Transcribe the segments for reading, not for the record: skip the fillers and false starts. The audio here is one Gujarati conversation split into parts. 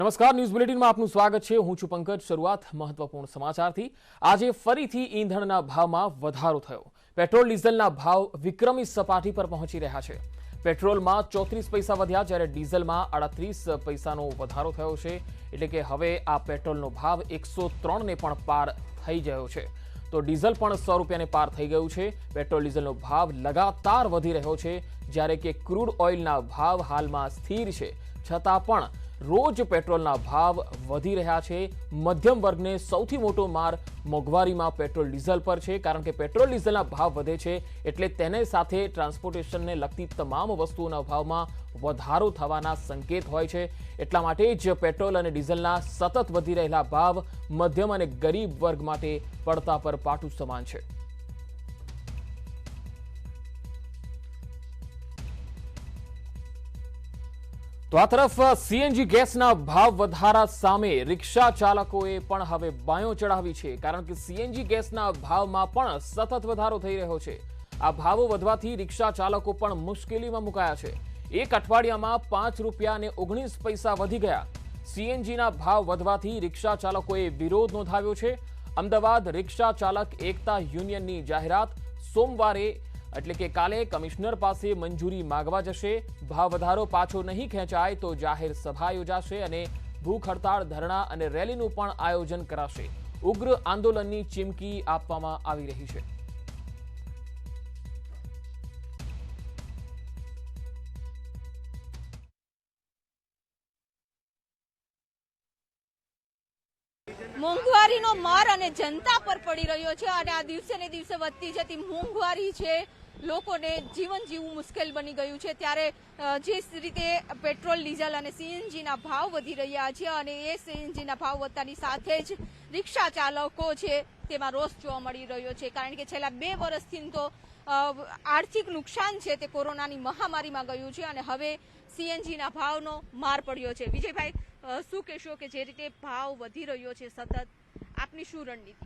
નમસ્કાર, ન્યૂઝ બુલેટિનમાં આપનું સ્વાગત છે। હું છું પંકજ। શરૂઆત મહત્વપૂર્ણ સમાચારથી। આજે ફરીથી ઈંધણના ભાવમાં વધારો થયો। પેટ્રોલ ડીઝલના ભાવ વિક્રમી સપાટી પર પહોંચી રહ્યા છે। પેટ્રોલમાં 34 પૈસા વધ્યા, જ્યારે ડીઝલમાં 38 પૈસાનો વધારો થયો છે। એટલે કે હવે આ પેટ્રોલનો ભાવ 103 ને પણ પાર થઈ ગયો છે। તો ડીઝલ પણ 100 રૂપિયાને પાર થઈ ગયું છે। પેટ્રોલ ડીઝલનો ભાવ લગાતાર વધી રહ્યો છે, જ્યારે કે ક્રૂડ ઓઇલના ભાવ હાલમાં સ્થિર છે, છતાં પણ રોજ પેટ્રોલના ભાવ વધી રહ્યા છે। મધ્યમ વર્ગને સૌથી મોટો માર મોંઘવારીમાં પેટ્રોલ ડીઝલ પર છે, કારણ કે પેટ્રોલ ડીઝલના ભાવ વધે છે એટલે તેને સાથે ટ્રાન્સપોર્ટેશનને લગતી તમામ વસ્તુઓના ભાવમાં વધારો થવાના સંકેત હોય છે। એટલા માટે જ પેટ્રોલ અને ડીઝલના સતત વધી રહેલા ભાવ મધ્યમ અને ગરીબ વર્ગ માટે પડતા પર પાટું સમાન છે। તો આ તરફ સીએનજી ગેસના ભાવ વધારા સામે રિક્ષા ચાલકોએ પણ હવે બાયો ચડાવી છે, કારણ કે સીએનજી ગેસના ભાવમાં પણ સતત વધારો થઈ રહ્યો છે। આ ભાવો વધવાથી રિક્ષા ચાલકો પણ મુશ્કેલીમાં મુકાયા છે। એક અઠવાડિયામાં 5 રૂપિયા અને 19 પૈસા વધી ગયા। સીએનજીના ભાવ વધવાથી રિક્ષા ચાલકોએ વિરોધ નોંધાવ્યો છે। અમદાવાદ રિક્ષા ચાલક એકતા યુનિયનની જાહેરાત। સોમવારે એટલે કે કાલે કમિશનર પાસે મંજૂરી માંગવા જશે। ભાવ વધારો પાછો નહીં ખેંચાય તો જાહેર સભા યોજાશે અને ભૂખ હડતાળ, ધરણા અને રેલીનું પણ આયોજન કરાશે। ઉગ્ર આંદોલનની ચીમકી આપવામાં આવી રહી છે। મોંઘવારીનો માર અને જનતા પર પડી રહ્યો છે અને આ દિવસે ને દિવસે વધતી જતી મોંઘવારી છે, લોકોને જીવન જીવવું મુશ્કેલ બની ગયું છે। ત્યારે જે રીતે પેટ્રોલ, ડીઝલ અને સીએનજીના ભાવ વધી રહ્યા છે અને એ સીએનજીના ભાવ વધતાની સાથે જ રિક્ષા ચાલકો છે તેમાં રોષ જોવા મળી રહ્યો છે, કારણ કે છેલ્લા 2 વર્ષથી તો આર્થિક નુકસાન છે તે કોરોનાની મહામારીમાં ગયું છે અને હવે સીએનજીના ભાવનો માર પડ્યો છે। વિજયભાઈ, શું કહેશો કે જે રીતે ભાવ વધી રહ્યો છે સતત, આપની શું રણનીતિ?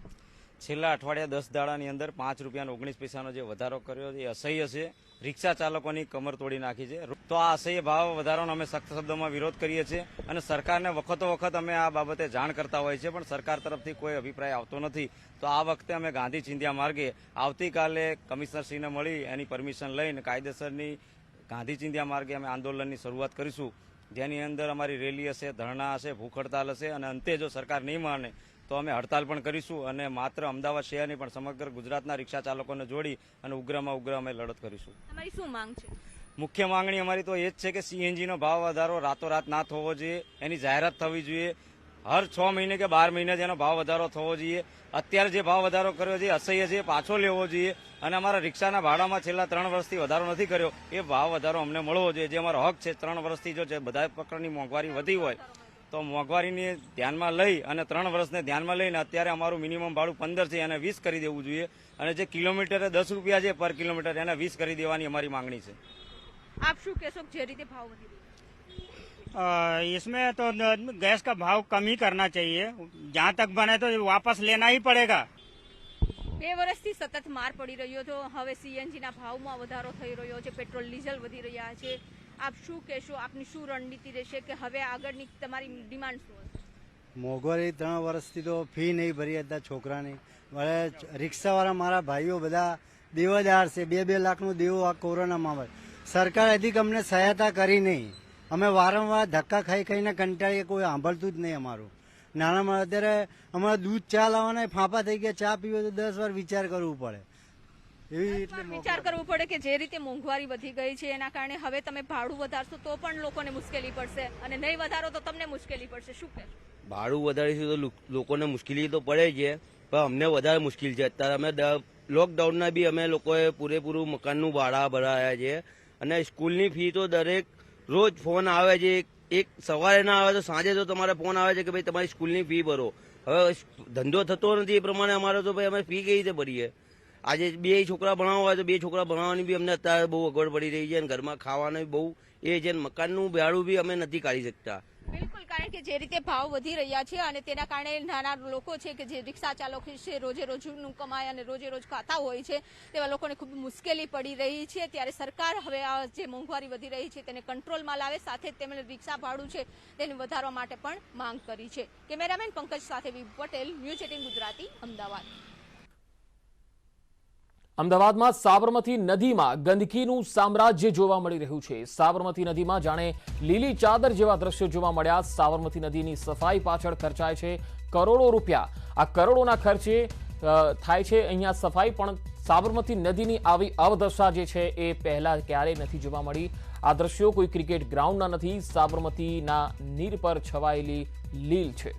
છેલ્લા અઠવાડિયા 10 દાડાની અંદર 5 રૂપિયા 19 પૈસાનો જે વધારો કર્યો એ અસહ્ય છે। રિક્ષા ચાલકોની કમર તોડી નાખી છે। તો આ અસહ્ય ભાવ વધારાનો અમે સખ્ત શબ્દોમાં વિરોધ કરીએ છીએ અને સરકારને વખતો વખત અમે આ બાબતે જાણ કરતા હોઈએ છીએ, પણ સરકાર તરફથી કોઈ અભિપ્રાય આવતો નથી। તો આ વખતે અમે ગાંધી ચિંધ્યા માર્ગે આવતીકાલે કમિશનરશ્રીને મળી એની પરમિશન લઈને કાયદેસરની ગાંધી ચિંધ્યા માર્ગે અમે આંદોલનની શરૂઆત કરીશું, જેની અંદર અમારી રેલી હશે, ધરણા હશે, ભૂખ હડતાલ હશે અને અંતે જો સરકાર નહીં માને તો અમે હડતાલ પણ કરીશું અને માત્ર અમદાવાદ શહેરની પણ સમગ્ર ગુજરાતના રિક્ષા ચાલકોને જોડી અને ઉગ્રમાં ઉગ્ર અમે લડત કરીશું। તમારી શું માંગ છે? મુખ્ય માંગણી અમારી તો એ જ છે કે સીએનજીનો ભાવ વધારો રાતોરાત ના થવો જોઈએ, એની જાહેરાત થવી જોઈએ। હર 6 મહિને કે 12 મહિને જેનો ભાવ વધારો થવો જોઈએ। અત્યારે જે ભાવ વધારો કર્યો છે અસહ્ય છે, પાછો લેવો જોઈએ અને અમારા રિક્ષાના ભાડામાં છેલ્લા 3 વર્ષથી વધારો નથી કર્યો, એ ભાવ વધારો અમને મળવો જોઈએ, જે અમારો હક છે। 3 વર્ષથી જો બધા પ્રકારની મોંઘવારી વધી હોય તો મોંઘવારીને ધ્યાનમાં લઈ અને 3 વર્ષને ધ્યાનમાં લઈને અત્યારે અમારું મિનિમમ ભાડું 15 છે એને 20 કરી દેવું જોઈએ અને જે કિલોમીટરે 10 રૂપિયા છે પર કિલોમીટર એને 20 કરી દેવાની અમારી માંગણી છે। આપ શું કહેશો જે રીતે ભાવ વધી રહ્યો? इसमें तो गैस का भाव कम ही करना चाहिए, जहाँ तक बने तो वापस लेना ही पड़ेगा। 2 વર્ષથી સતત માર પડી રહ્યો હતો, હવે સીએનજીના ભાવમાં વધારો થઈ રહ્યો છે, પેટ્રોલ ડીઝલ વધી રહ્યા છે। આપ શું કહેશો, આપની શું રણનીતિ રહેશે કે હવે આગળની તમારી ડિમાન્ડ શું હશે? મોંઘવારી 3 વર્ષથી તો ફી નહીં ભરી હતા છોકરાની। હવે રિક્ષાવાળા મારા ભાઈઓ બધા દેવાદાર છે, 2-2 લાખનું દેવો આ કોરોનામાં આવે। સરકાર હજી અમને સહાયતા કરી નહીં। અમે વારંવાર ધક્કા ખાઈને કંટાળીએ, કોઈ સાંભળતું જ નહીં અમારું। નાનામાં અત્યારે અમારે દૂધ ચા લાવવાના ફાંફા થઈ ગયા, ચા પીવો તો 10 વાર વિચાર કરવું પડે। વિચાર કરવો પડે કે જે રીતે મોંઘવારી વધી ગઈ છે એના કારણે હવે તમે ભાડું વધારશો તો પણ લોકોને મુશ્કેલી પડશે અને નહીં વધારો તો તમને મુશ્કેલી પડશે, શું કહેશો? ભાડું વધારીશું તો લોકોને મુશ્કેલી તો પડે છે, પણ અમને વધારે મુશ્કેલ છે। અત્યારે અમે લોકડાઉનના બી અમે લોકોએ પૂરેપૂરું મકાનનું ભાડા ભરાયા છે અને સ્કૂલની ફી તો દરેક રોજ ફોન આવે છે। એક સવારે ના આવે તો સાંજે તો તમારે ફોન આવે છે કે ભાઈ તમારી સ્કૂલની ફી ભરો। હવે ધંધો થતો નથી, એ પ્રમાણે અમારે તો ભાઈ અમે ફી કઈ રીતે ભરીએ? આજે 2 છોકરા ભણાવવા હોય તો 2 છોકરા ભણાવવાની બી અમને અત્યારે બહુ અગવડ પડી રહી છે અને ઘરમાં ખાવાનું બહુ એ છે, મકાનનું ભાડું બી અમે નથી કાઢી શકતા। બિલકુલ, કારણ કે જે રીતે ભાવ વધી રહ્યા છે અને તેના કારણે નાના લોકો છે કે જે રિક્ષા ચાલકો છે રોજે રોજનું કમાય અને રોજે રોજ ખાતા હોય છે તેવા લોકોને ખૂબ મુશ્કેલી પડી રહી છે, ત્યારે સરકાર હવે આ જે મોંઘવારી વધી રહી છે તેને કંટ્રોલમાં લાવે, સાથે જ તેમણે રિક્ષા ભાડું છે તેને વધારવા માટે પણ માંગ કરી છે. કેમેરામેન પંકજ સાથે વિભુ પટેલ, ન્યૂઝ 18 ગુજરાતી, અમદાવાદ. અમદાવાદમાં સાબરમતી નદીમાં ગંદકીનું સામ્રાજ્ય જોવા મળી રહ્યું છે. સાબરમતી નદીમાં જાણે લીલી ચાદર જેવા દ્રશ્યો જોવા મળ્યા. સાબરમતી નદીની સફાઈ પાછળ ખર્ચાય છે કરોડો રૂપિયા. આ કરોડોના ખર્ચે થાય છે અહીંયા સફાઈ, પણ સાબરમતી નદીની આવી અવદશા જે છે એ પહેલા ક્યારેય નથી જોવા મળી. આ દ્રશ્યો કોઈ ક્રિકેટ ગ્રાઉન્ડના નથી, સાબરમતીના નીર પર છવાયેલી લીલ છે.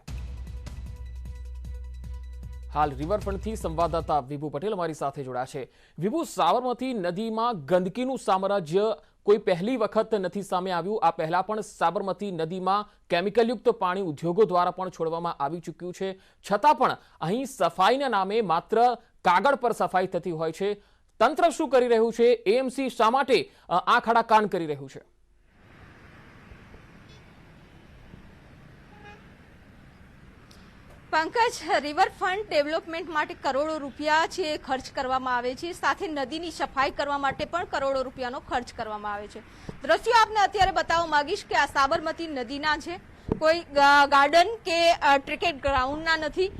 હાલ રિવરફ્રન્ટથી સંવાદદાતા વિભુ પટેલ અમારી સાથે જોડાયા છે. વિભુ, સાબરમતી નદીમાં ગંદકીનું સામ્રાજ્ય કોઈ પહેલી વખત નથી સામે આવ્યું. આ પહેલા પણ સાબરમતી નદીમાં કેમિકલયુક્ત પાણી ઉદ્યોગો દ્વારા પણ છોડવામાં આવી ચૂક્યું છે, છતાં પણ અહીં સફાઈના નામે માત્ર કાગળ પર સફાઈ થતી હોય છે. તંત્ર શું કરી રહ્યું છે? એએમસી શા માટે આંખ આડા કાન કરી રહ્યું છે? પંકજ, રિવરફ્રન્ટ ડેવલપમેન્ટ માટે કરોડો રૂપિયા છે ખર્ચ કરવામાં આવે છે, સાથે નદીની સફાઈ કરવા માટે પણ કરોડો રૂપિયાનો ખર્ચ કરવામાં આવે છે. દ્રશ્યો આપને અત્યારે બતાવવા માંગીશ કે આ સાબરમતી નદીના છે, કોઈ ગાર્ડન કે ક્રિકેટ ગ્રાઉન્ડના નથી.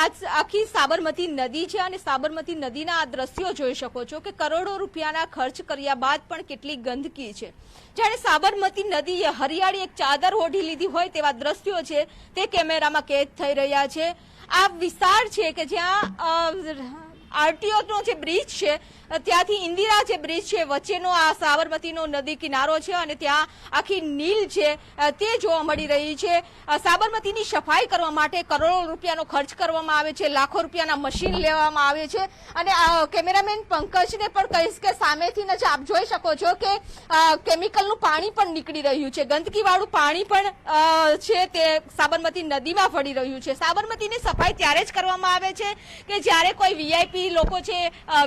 આ આખી સાબરમતી નદી છે અને સાબરમતી નદીના આ દ્રશ્યો જોઈ શકો છો કે કરોડો રૂપિયાના ખર્ચ કર્યા બાદ પણ કેટલી ગંદકી છે. જાણે સાબરમતી નદીએ હરિયાળી એક ચાદર ઓઢી લીધી હોય તેવા દ્રશ્યો છે તે કેમેરામાં કેદ થઈ રહ્યા છે. આ વિસ્તાર છે કે જ્યાં આરટીઓ નો જે બ્રિજ છે ત્યાંથી ઇન્દિરા જે બ્રિજ છે વચ્ચેનો આ સાબરમતીનો નદી કિનારો છે અને ત્યાં આખી નીલ છે તે જોવા મળી રહી છે. સાબરમતીની સફાઈ કરવા માટે કરોડો રૂપિયાનો ખર્ચ કરવામાં આવે છે, લાખો રૂપિયાના મશીન લેવામાં આવે છે. અને કેમેરામેન પંકજને પણ કહીશ કે સામેથી જ આપ જોઈ શકો છો કે કેમિકલનું પાણી પણ નીકળી રહ્યું છે, ગંદકીવાળું પાણી પણ છે તે સાબરમતી નદીમાં પડી રહ્યું છે. સાબરમતીની સફાઈ ત્યારે જ કરવામાં આવે છે કે જ્યારે કોઈ વીઆઈપી લોકો છે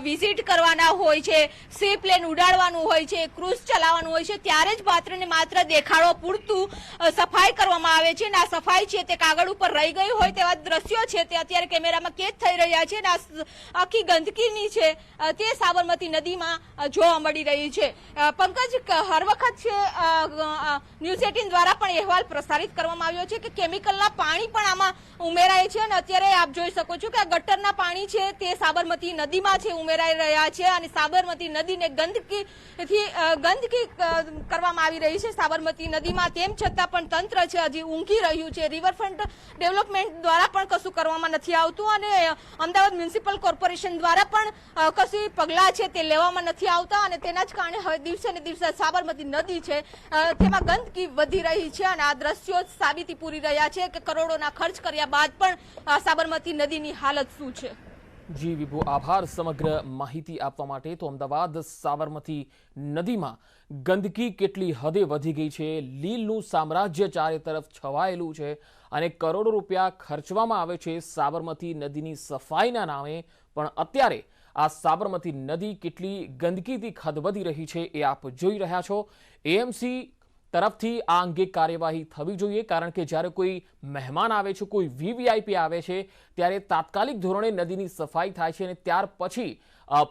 વિઝિટ કરવાના હોય છે, સી પ્લેન ઉડાડવાનું હોય છે, ક્રૂઝ ચલાવવાનું હોય છે, ત્યારે જ માત્ર ને માત્ર દેખાડો પૂરતું સફાઈ કરવામાં આવે છે. અને આ સફાઈ છે તે કાગળ ઉપર રહી ગઈ હોય તેવા દ્રશ્યો છે તે અત્યારે કેમેરામાં કેદ થઈ રહ્યા છે. અને આખી ગંદકીની છે તે સાબરમતી નદીમાં જોવા મળી રહી છે. પંકજ, હર વખત છે ન્યૂઝ 18 દ્વારા પણ અહેવાલ પ્રસારિત કરવામાં આવ્યો છે કે કેમિકલના પાણી પણ આમાં ઉમેરાય છે. અને અત્યારે આપ જોઈ શકો છો કે આ ગટરના પાણી છે તે સાબરમતી નદીમાં છે ઉમેરાઈ રહ્યા છે અને સાબરમતી નદીને ગંદકી કરવામાં આવી રહી છે સાબરમતી નદીમાં. તેમ છતાં પણ તંત્ર છે હજી ઊંઘી રહ્યું છે. રિવરફ્રન્ટ ડેવલપમેન્ટ દ્વારા પણ કશું કરવામાં નથી આવતું અને અમદાવાદ મ્યુનિસિપલ કોર્પોરેશન દ્વારા પણ કશી પગલાં છે તે લેવામાં નથી આવતા અને તેના જ કારણે હવે દિવસે ને દિવસે સાબરમતી નદી છે તેમાં ગંદકી વધી રહી છે. અને આ દ્રશ્યો સાબિતી પૂરી રહ્યા છે કે કરોડોના ખર્ચ કર્યા બાદ પણ સાબરમતી નદીની હાલત શું છે. જી વિભુ, આભાર સમગ્ર માહિતી આપવા માટે. તો અમદાવાદ સાબરમતી નદીમાં ગંદકી કેટલી હદે વધી ગઈ છે, લીલનું સામ્રાજ્ય ચારે તરફ છવાયેલું છે અને કરોડો રૂપિયા ખર્ચવામાં આવે છે સાબરમતી નદીની સફાઈના નામે, પણ અત્યારે આ સાબરમતી નદી કેટલી ગંદકીથી ખદબદી રહી છે એ આપ જોઈ રહ્યા છો. એએમસી તરફથી આ અંગે કાર્યવાહી થવી જોઈએ, કારણ કે જ્યારે કોઈ મહેમાન આવે છે, કોઈ વીવીઆઈપી આવે છે, ત્યારે તાત્કાલિક ધોરણે નદીની સફાઈ થાય છે અને ત્યાર પછી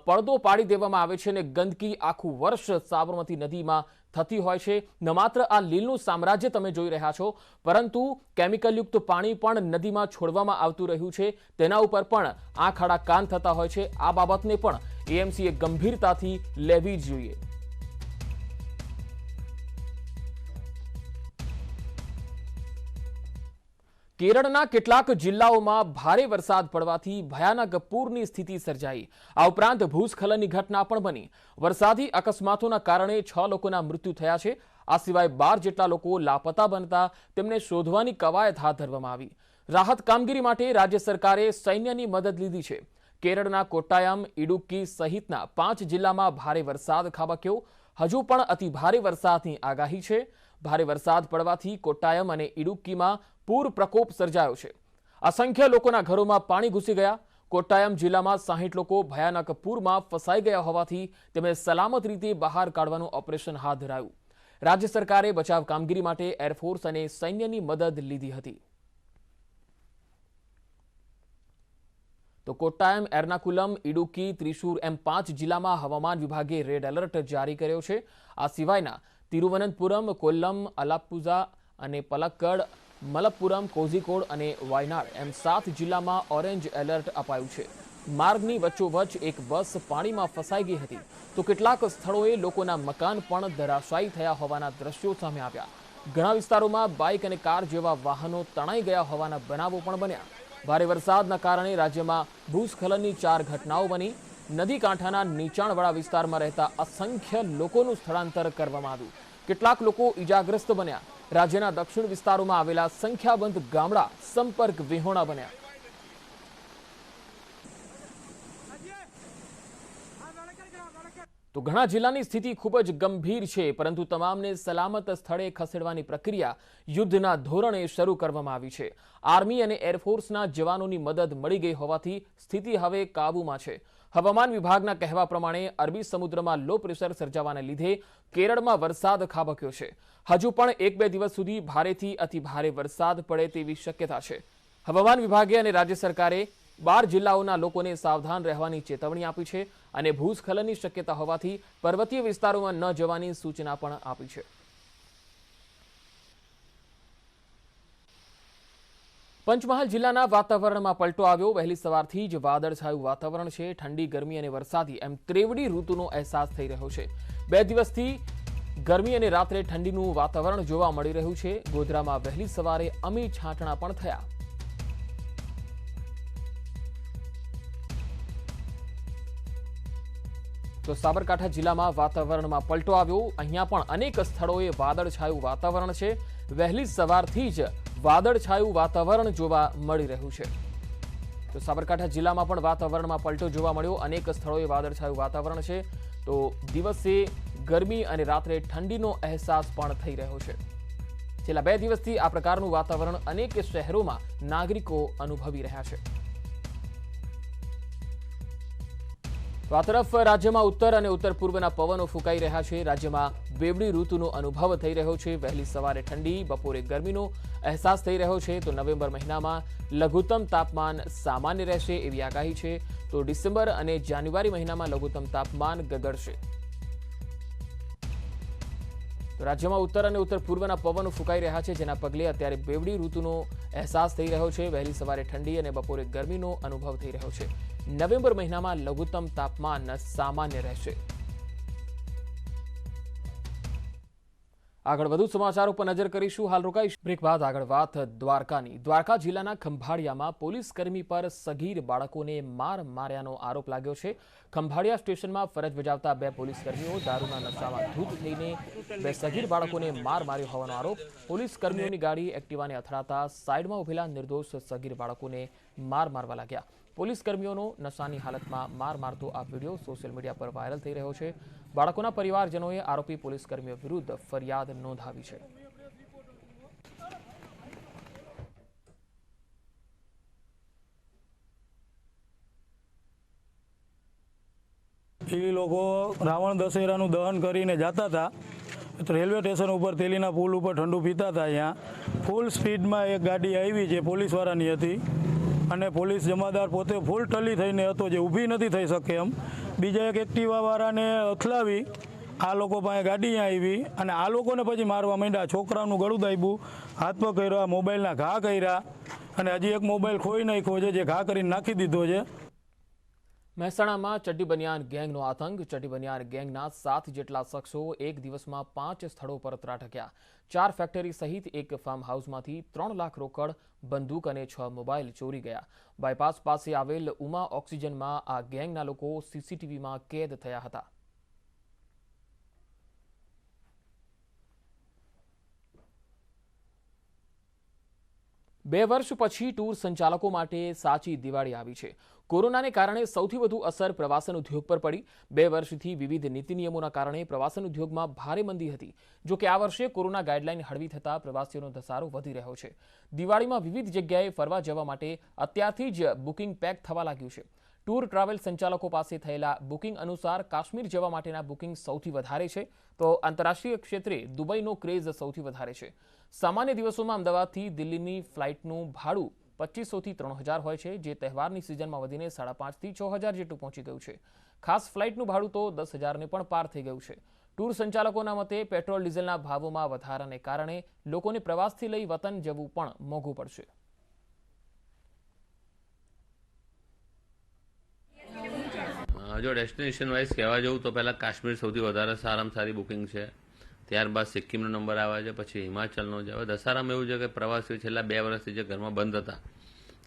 પડદો પાડી દેવામાં આવે છે અને ગંદકી આખું વર્ષ સાબરમતી નદીમાં થતી હોય છે. ન માત્ર આ લીલનું સામ્રાજ્ય તમે જોઈ રહ્યા છો, પરંતુ કેમિકલયુક્ત પાણી પણ નદીમાં છોડવામાં આવતું રહ્યું છે. તેના ઉપર પણ આંખ આડા કાન થતા હોય છે. આ બાબતને પણ એએમસીએ ગંભીરતાથી લેવી જ જોઈએ. કેરળના કેટલાક જિલ્લાઓમાં ભારે વરસાદ પડવાથી ભયાનક પૂરની સ્થિતિ સર્જાઈ. આ ઉપરાંત ભૂસ્ખલનની ઘટના પણ બની. વરસાદી અકસ્માતોના કારણે 6 લોકોના મૃત્યુ થયા છે. આ સિવાય 12 જેટલા લોકો લાપતા બનતા તેમને શોધવાની કવાયત હાથ ધરવામાં આવી. રાહત કામગીરી માટે રાજ્ય સરકારે સૈન્યની મદદ લીધી છે. કેરળના કોટ્ટાયમ, ઇડુક્કી સહિતના 5 જિલ્લામાં ભારે વરસાદ ખાબક્યો. હજુ પણ અતિ ભારે વરસાદની આગાહી છે. ભારે વરસાદ પડવાથી કોટ્ટાયમ અને ઇડુક્કીમાં પૂર પ્રકોપ સર્જાયો છે. અસંખ્ય લોકોના ઘરોમાં પાણી ઘૂસી ગયા. કોટ્ટાયમ જિલ્લામાં 60 લોકો ભયાનક પૂરમાં ફસાઈ ગયા હોવાથી તેમને સલામત રીતે બહાર કાઢવાનું ઓપરેશન હાથ ધરાયું. રાજ્ય સરકારે બચાવ કામગીરી માટે એરફોર્સ અને સૈન્યની મદદ લીધી હતી. તો કોટ્ટાયમ, એર્નાકુલમ, ઇડુક્કી, ત્રિશુર એમ 5 જિલ્લામાં હવામાન વિભાગે રેડ એલર્ટ જારી કર્યો છે. આ સિવાયના તિરુવનંતપુરમ, કોલ્લમ, અલાપ્પુઝા અને પલક્કડ, મલપ્પુરમ, કોઝિકોડ અને વાયનાડ એમ 7 જિલ્લામાં ઓરેન્જ એલર્ટ અપાયું છે. માર્ગની વચ્ચોવચ્ચ એક બસ પાણીમાં ફસાઈ ગઈ હતી તો કેટલાક સ્થળોએ લોકોના મકાન પણ ધરાશાયી થયા હોવાના દ્રશ્યો સામે આવ્યા. ઘણા વિસ્તારોમાં બાઇક અને કાર જેવા વાહનો તણાઈ ગયા હોવાના બનાવો પણ બન્યા. ભારે વરસાદના કારણે રાજ્યમાં ભૂસ્ખલનની 4 ઘટનાઓ બની. નદી કાંઠાના નીચાણવાળા વિસ્તારમાં રહેતા અસંખ્ય લોકોનું સ્થળાંતર કરવામાં આવ્યું. કેટલાક લોકો ઈજાગ્રસ્ત બન્યા. રાજ્યના દક્ષિણ વિસ્તારોમાં આવેલા સંખ્યાબંધ ગામડા સંપર્ક વિહોણા બન્યા. તો ઘણા જિલ્લાની સ્થિતિ ખૂબ જ ગંભીર છે, પરંતુ તમામને સલામત સ્થળે ખસેડવાની પ્રક્રિયા યુદ્ધના ધોરણે શરૂ કરવામાં આવી છે. આર્મી અને એરફોર્સના જવાનોની મદદ મળી ગઈ હોવાથી સ્થિતિ હવે કાબૂમાં છે. હવામાન વિભાગના કહેવા પ્રમાણે અરબી સમુદ્રમાં લો પ્રેશર સર્જાવાને લીધે કેરળમાં વરસાદ ખાબક્યો છે. હજુ પણ 1-2 દિવસ સુધી ભારેથી અતિભારે વરસાદ પડે તેવી શક્યતા છે. હવામાન વિભાગે અને રાજ્ય સરકારે 12 જિલ્લાઓના લોકોને સાવધાન રહેવાની ચેતવણી આપી છે અને ભૂસ્ખલનની શક્યતા હોવાથી પર્વતીય વિસ્તારોમાં ન જવાની સૂચના પણ આપી છે. પંચમહાલ જિલ્લાના વાતાવરણમાં પલટો આવ્યો. વહેલી સવારથી જ વાદળછાયું વાતાવરણ છે. ઠંડી, ગરમી અને વરસાદી એમ ત્રેવડી ઋતુનો અહેસાસ થઈ રહ્યો છે. 2 દિવસથી ગરમી અને રાત્રે ઠંડીનું વાતાવરણ જોવા મળી રહ્યું છે. ગોધરામાં વહેલી સવારે અમી છાંટણા પણ થયા. તો સાબરકાંઠા જિલ્લામાં વાતાવરણમાં પલટો આવ્યો. અહીંયા પણ અનેક સ્થળોએ વાદળછાયું વાતાવરણ છે. વહેલી સવારથી જ વાદળછાયું વાતાવરણ જોવા મળી રહ્યું છે. તો સાબરકાંઠા જિલ્લામાં પણ વાતાવરણમાં પલટો જોવા મળ્યો. અનેક સ્થળોએ વાદળછાયું વાતાવરણ છે. તો દિવસે ગરમી અને રાત્રે ઠંડીનો અહેસાસ પણ થઈ રહ્યો છે. છેલ્લા 2 દિવસથી આ પ્રકારનું વાતાવરણ અનેક શહેરોમાં નાગરિકો અનુભવી રહ્યા છે. તો આ તરફ રાજ્યમાં ઉત્તર અને ઉત્તર પૂર્વના પવનો ફૂંકાઈ રહ્યા છે. રાજ્યમાં બેવડી ઋતુનો અનુભવ થઈ રહ્યો છે. વહેલી સવારે ઠંડી, બપોરે ગરમીનો અહેસાસ થઈ રહ્યો છે. તો નવેમ્બર મહિનામાં લઘુત્તમ તાપમાન સામાન્ય રહેશે એવી આગાહી છે. તો ડિસેમ્બર અને જાન્યુઆરી મહિનામાં લઘુત્તમ તાપમાન ગગડશે. તો રાજ્યમાં ઉત્તર અને ઉત્તર પૂર્વના પવનો ફૂંકાઈ રહ્યા છે, જેના પગલે અત્યારે બેવડી ઋતુનો અહેસાસ થઈ રહ્યો છે. વહેલી સવારે ઠંડી અને બપોરે ગરમીનો અનુભવ થઈ રહ્યો છે. નવેમ્બર મહિનામાં લઘુત્તમ તાપમાન સામાન્ય રહેશે. આગળ વધુ સમાચારો પર નજર કરીશું. હાલ રોકાઈશું બ્રેક બાદ આગળ વાત દ્વારકાની. દ્વારકા જિલ્લાના ખંભાળિયામાં પોલીસ કર્મી પર સગીર બાળકોને માર્યાનો આરોપ લાગ્યો છે. ખંભાળિયા સ્ટેશનમાં ફરજ બજાવતા 2 પોલીસ કર્મીઓ દારૂના નશામાં ધૂત થઈને 2 સગીર બાળકોને માર્યો હોવાનો આરોપ. પોલીસ કર્મીઓની ગાડી એક્ટિવાને અથડાતા સાઈડમાં ઉભેલા નિર્દોષ સગીર બાળકોને મારવા લાગ્યા. પોલીસ કર્મીઓનો નશાની હાલતમાં મારતો આ વિડીયો સોશિયલ મીડિયા પર વાયરલ થઈ રહ્યો છે. બાળકોના પરિવારજનોએ આરોપી પોલીસ કર્મીઓ વિરુદ્ધ ફરિયાદ નોંધાવી છે. એ લોકો રાવણ દશેરાનું દહન કરીને જતા હતા. રેલવે સ્ટેશન ઉપર તેલીના પુલ ઉપર ઠંડુ પીતા હતા. અહીંયા ફૂલ સ્પીડમાં એક ગાડી આવી છે, પોલીસવાળાની હતી, અને પોલીસ જમાદાર પોતે ફૂલ ટલી થઈને હતો, જે ઊભી નથી થઈ શકે એમ. બીજા એક એક્ટિવાવાળાને અથડાવી આ લોકો પાસે ગાડી આવી અને આ લોકોને પછી મારવા માંડ્યા. છોકરાનું ગળું દાબ્યું, હાથ પગ કર્યા, મોબાઈલના ઘા કર્યા અને હજી એક મોબાઈલ ખોઈ નાખ્યો છે, જે ઘા કરીને નાખી દીધો છે. મહેસાણામાં ચડ્ડી બનિયાન ગેંગનો આતંક. ચડ્ડી બનિયાન ગેંગના 7 જેટલા શખ્સો એક દિવસમાં 5 સ્થળો પર ત્રાટક્યા. 4 ફેક્ટરી સહિત એક ફાર્મ હાઉસમાંથી 3 લાખ રોકડ, બંદૂક અને 6 મોબાઈલ ચોરી ગયા. બાયપાસ પાસે આવેલ ઉમા ઓક્સિજનમાં આ ગેંગના લોકો સીસીટીવીમાં કેદ થયા હતા. બે વર્ષ પછી ટૂર સંચાલકો માટે સાચી દિવાળી આવી છે. કોરોનાને કારણે સૌથી વધુ અસર પ્રવાસન ઉદ્યોગ પર પડી. 2 વર્ષથી વિવિધ નીતિ નિયમોના કારણે પ્રવાસન ઉદ્યોગમાં ભારે મંદી હતી. જો કે આ વર્ષે કોરોના ગાઈડલાઈન હળવી થતાં પ્રવાસીઓનો ધસારો વધી રહ્યો છે. દિવાળીમાં વિવિધ જગ્યાએ ફરવા જવા માટે અત્યારથી જ બુકિંગ પેક થવા લાગ્યું છે. ટૂર ટ્રાવેલ સંચાલકો પાસે થયેલા બુકિંગ અનુસાર કાશ્મીર જવા માટેના બુકિંગ સૌથી વધારે છે, તો આંતરરાષ્ટ્રીય ક્ષેત્રે દુબઈનો ક્રેઝ સૌથી વધારે છે. સામાન્ય દિવસોમાં અમદાવાદથી દિલ્હીની ફ્લાઇટનું ભાડું 2500થી 3000 હોય છે, જે તહેવારની સિઝનમાં વધીને 5,500 થી 6,000 જેટલું પહોંચી ગયું છે. ખાસ ફ્લાઇટનું ભાડું તો 10,000ને પણ પાર થઈ ગયું છે. ટૂર સંચાલકોના મતે પેટ્રોલ ડીઝલના ભાવોમાં વધારાને કારણે લોકોને પ્રવાસથી લઈ વતન જવું પણ મોંઘું પડશે. જો ડેસ્ટિનેશન વાઇઝ કહેવા જવું તો પહેલાં કાશ્મીર સૌથી વધારે સારામાં સારી બુકિંગ છે, ત્યારબાદ સિક્કિમનો નંબર આવે છે, પછી હિમાચલનો જ આવે. દશહરામાં એવું છે કે પ્રવાસીઓ છેલ્લા 2 વર્ષથી જે ઘરમાં બંધ હતા,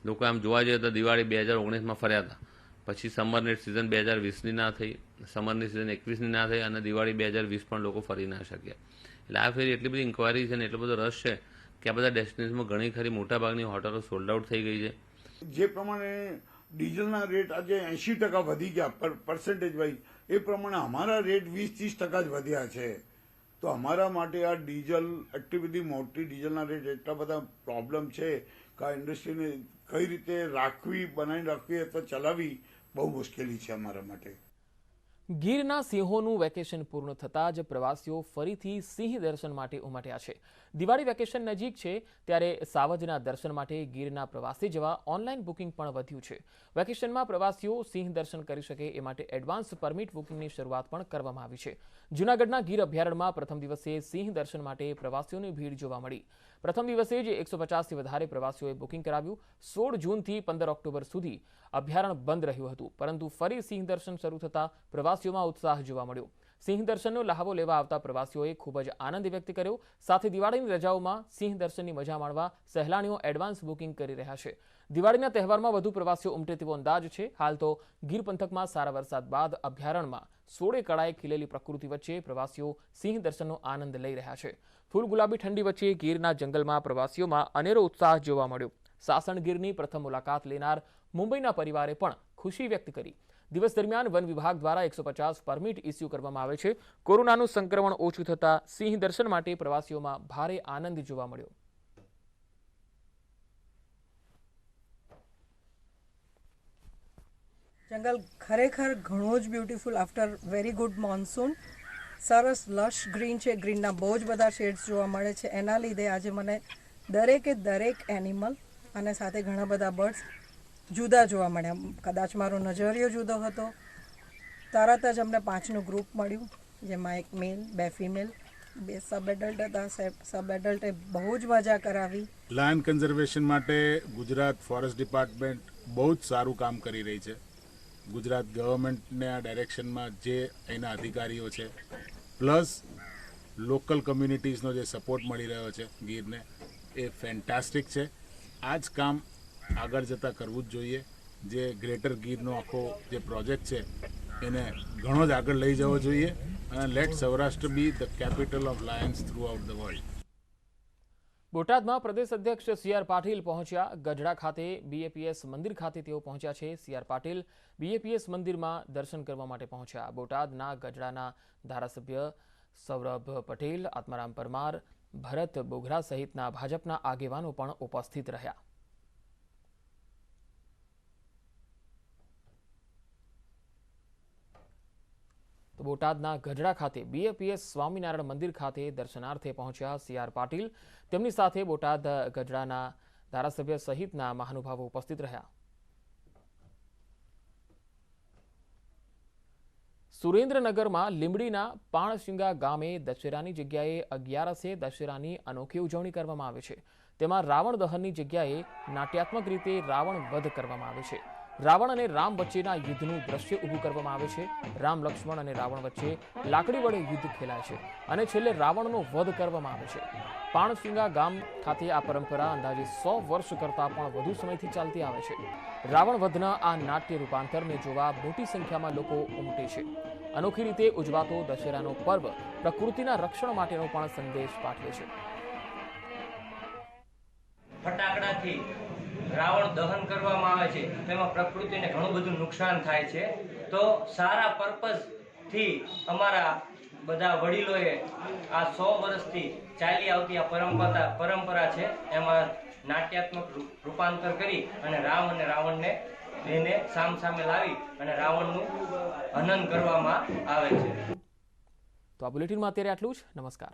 લોકો આમ જોવા જઈએ તો દિવાળી 2019માં ફર્યા હતા, પછી સમરની સિઝન 2020ની ના થઈ, સમરની સિઝન 21ની ના થઈ, અને દિવાળી 2020 પણ લોકો ફરી ના શક્યા. એટલે આ ફેરી એટલી બધી ઇન્ક્વાયરી છે ને એટલો બધો રશ છે કે આ બધા ડેસ્ટિનેશનમાં ઘણી ખરી મોટાભાગની હોટલો સોલ્ડ આઉટ થઈ ગઈ છે. જે પ્રમાણે ડીઝલના રેટ આજે 80% વધી ગયા પર્સન્ટેજ વાઇઝ, એ પ્રમાણે અમારા રેટ 20-30% જ વધ્યા છે. તો અમારા માટે આ ડીઝલ એટલી બધી મોટી ડીઝલના રેટ એટલા બધા પ્રોબ્લેમ છે કે આ ઇન્ડસ્ટ્રીને કઈ રીતે રાખવી, બનાવી રાખવી અથવા ચલાવવી બહુ મુશ્કેલી છે અમારા માટે. ગીરના સિંહોનું વેકેશન પૂર્ણ થતાં જ પ્રવાસીઓ ફરીથી સિંહ દર્શન માટે ઉમટ્યા છે. દિવાળી વેકેશન નજીક છે ત્યારે સાવજના દર્શન માટે ગીરના પ્રવાસી જવા ઓનલાઈન બુકિંગ પણ વધ્યું છે. વેકેશનમાં પ્રવાસીઓ સિંહ દર્શન કરી શકે એ માટે એડવાન્સ પરમિટ બુકિંગની શરૂઆત પણ કરવામાં આવી છે. જૂનાગઢના ગીર અભયારણ્યમાં પ્રથમ દિવસે સિંહ દર્શન માટે પ્રવાસીઓની ભીડ જોવા મળી. પ્રથમ દિવસે જ 150થી વધારે પ્રવાસીઓએ બુકિંગ કરાવ્યું. 16 જૂનથી 15 ઓક્ટોબર સુધી અભયારણ્ય બંધ રહ્યું હતું, પરંતુ ફરી સિંહ દર્શન શરૂ થતાં પ્રવાસીઓમાં ઉત્સાહ જોવા મળ્યો. સિંહ દર્શનનો લહાવો લેવા આવતા પ્રવાસીઓએ ખૂબ જ આનંદ વ્યક્ત કર્યો. સાથે દિવાળીની રજાઓમાં સિંહ દર્શનની મજા માણવા સહેલાણીઓ એડવાન્સ બુકિંગ કરી રહ્યા છે. દિવાળીના તહેવારમાં વધુ પ્રવાસીઓ ઉમટે તેવો અંદાજ છે. હાલ તો ગીર પંથકમાં સારા વરસાદ બાદ અભયારણ્યમાં 16 કળાએ ખીલેલી પ્રકૃતિ વચ્ચે પ્રવાસીઓ સિંહ દર્શનનો આનંદ લઈ રહ્યા છે. ફૂલ ગુલાબી ઠંડી વચ્ચે ગીરના જંગલમાં પ્રવાસીઓમાં અનેરો ઉત્સાહ જોવા મળ્યો. સાસણગીરની પ્રથમ મુલાકાત લેનાર મુંબઈના પરિવારે પણ ખુશી વ્યક્ત કરી. દિવસ દરમિયાન વન વિભાગ દ્વારા 150 પરમિટ ઇસ્યુ કરવામાં આવે છે. કોરોનાનું સંક્રમણ ઓછું થતાં સિંહ દર્શન માટે પ્રવાસીઓમાં ભારે આનંદ જોવા મળ્યો. જંગલ ખરેખર ઘણું જ beautiful after very good monsoon. સરસ લશ ગ્રીન છે, ગ્રીનના બહુ જ બધા શેડ્સ જોવા મળે છે. એના લીધે આજે મને દરેક એનિમલ અને સાથે ઘણા બધા બર્ડ્સ જુદા જોવા મળ્યા. કદાચ મારો નજરિયો જુદો હતો. તરત જ અમને 5નું ગ્રુપ મળ્યું, જેમાં એક મેલ, 2 ફિમેલ, 2 સબ એડલ્ટ હતા. સબ એડલ્ટે બહુ જ મજા કરાવી. લાયન કન્ઝર્વેશન માટે ગુજરાત ફોરેસ્ટ ડિપાર્ટમેન્ટ બહુ જ સારું કામ કરી રહી છે. ગુજરાત ગવર્મેન્ટને આ ડાયરેક્શનમાં જે અહીંના અધિકારીઓ છે, પ્લસ લોકલ કમ્યુનિટીઝનો જે સપોર્ટ મળી રહ્યો છે ગીરને, એ ફેન્ટાસ્ટિક છે. આ જ કામ આગળ જતાં કરવું જ જોઈએ. જે ગ્રેટર ગીરનો આખો જે પ્રોજેક્ટ છે એને ઘણો જ આગળ લઈ જવો જોઈએ, અને let Saurashtra be the capital of lions throughout the world. બોટાદમાં પ્રદેશ અધ્યક્ષ સી.આર. પાટીલ પહોંચ્યા. ગઢડા ખાતે બીએપીએસ મંદિર ખાતે તેઓ પહોંચ્યા છે. સી.આર. પાટીલ બીએપીએસ મંદિરમાં દર્શન કરવા માટે પહોંચ્યા. બોટાદના ગઢડાના ધારાસભ્ય સૌરભ પટેલ, આત્મારામ પરમાર, ભરત બોઘરા સહિતના ભાજપના આગેવાનો પણ ઉપસ્થિત રહ્યા. તો બોટાદના ગઢડા ખાતે બીએપીએસ સ્વામિનારાયણ મંદિર ખાતે દર્શનાર્થે પહોંચ્યા સી.આર. પાટીલ. તેમની સાથે બોટાદ ગઢડાના ધારાસભ્ય સહિતના મહાનુભાવો ઉપસ્થિત રહ્યા. સુરેન્દ્રનગરમાં લીંબડીના પાણશીંગા ગામે દશેરાની જગ્યાએ 11 દશેરાની અનોખી ઉજવણી કરવામાં આવે છે. તેમાં રાવણ દહનની જગ્યાએ નાટ્યાત્મક રીતે રાવણ વધ કરવામાં આવે છે. રાવણ અને રામ વચ્ચેના યુદ્ધનું દ્રશ્ય ઊભું કરવામાં આવે છે. રામ, લક્ષ્મણ અને રાવણ વચ્ચે લાકડી વડે યુદ્ધ ખેલાય છે અને છેલ્લે રાવણનો વધ કરવામાં આવે છે. પાણશીંગા ગામ ખાતે આ પરંપરા અંદાજે 100 વર્ષ કરતાં પણ વધુ સમયથી ચાલતી આવે છે. રાવણ વધના આ નાટ્ય રૂપાંતરને જોવા મોટી સંખ્યામાં લોકો ઉમટે છે. અનોખી રીતે ઉજવાતો દશેરાનો પર્વ પ્રકૃતિના રક્ષણ માટેનો પણ સંદેશ પાઠવે છે. ફટાકડાથી રાવણ દહન કરવામાં આવે છે, તેમાં પ્રકૃતિને ઘણું બધું નુકસાન થાય છે. તો સારા પર્પઝથી અમારા બધા વડીલોએ આ 100 વર્ષથી ચાલી આવતી આ પરંપરા છે, એમાં નાટ્યાત્મક રૂપાંતર કરી અને રામ અને રાવણને એને સામે લાવી અને રાવણનું હનન કરવામાં આવે છે. તો આ બુલેટિનમાં અત્યારે આટલું જ. નમસ્કાર.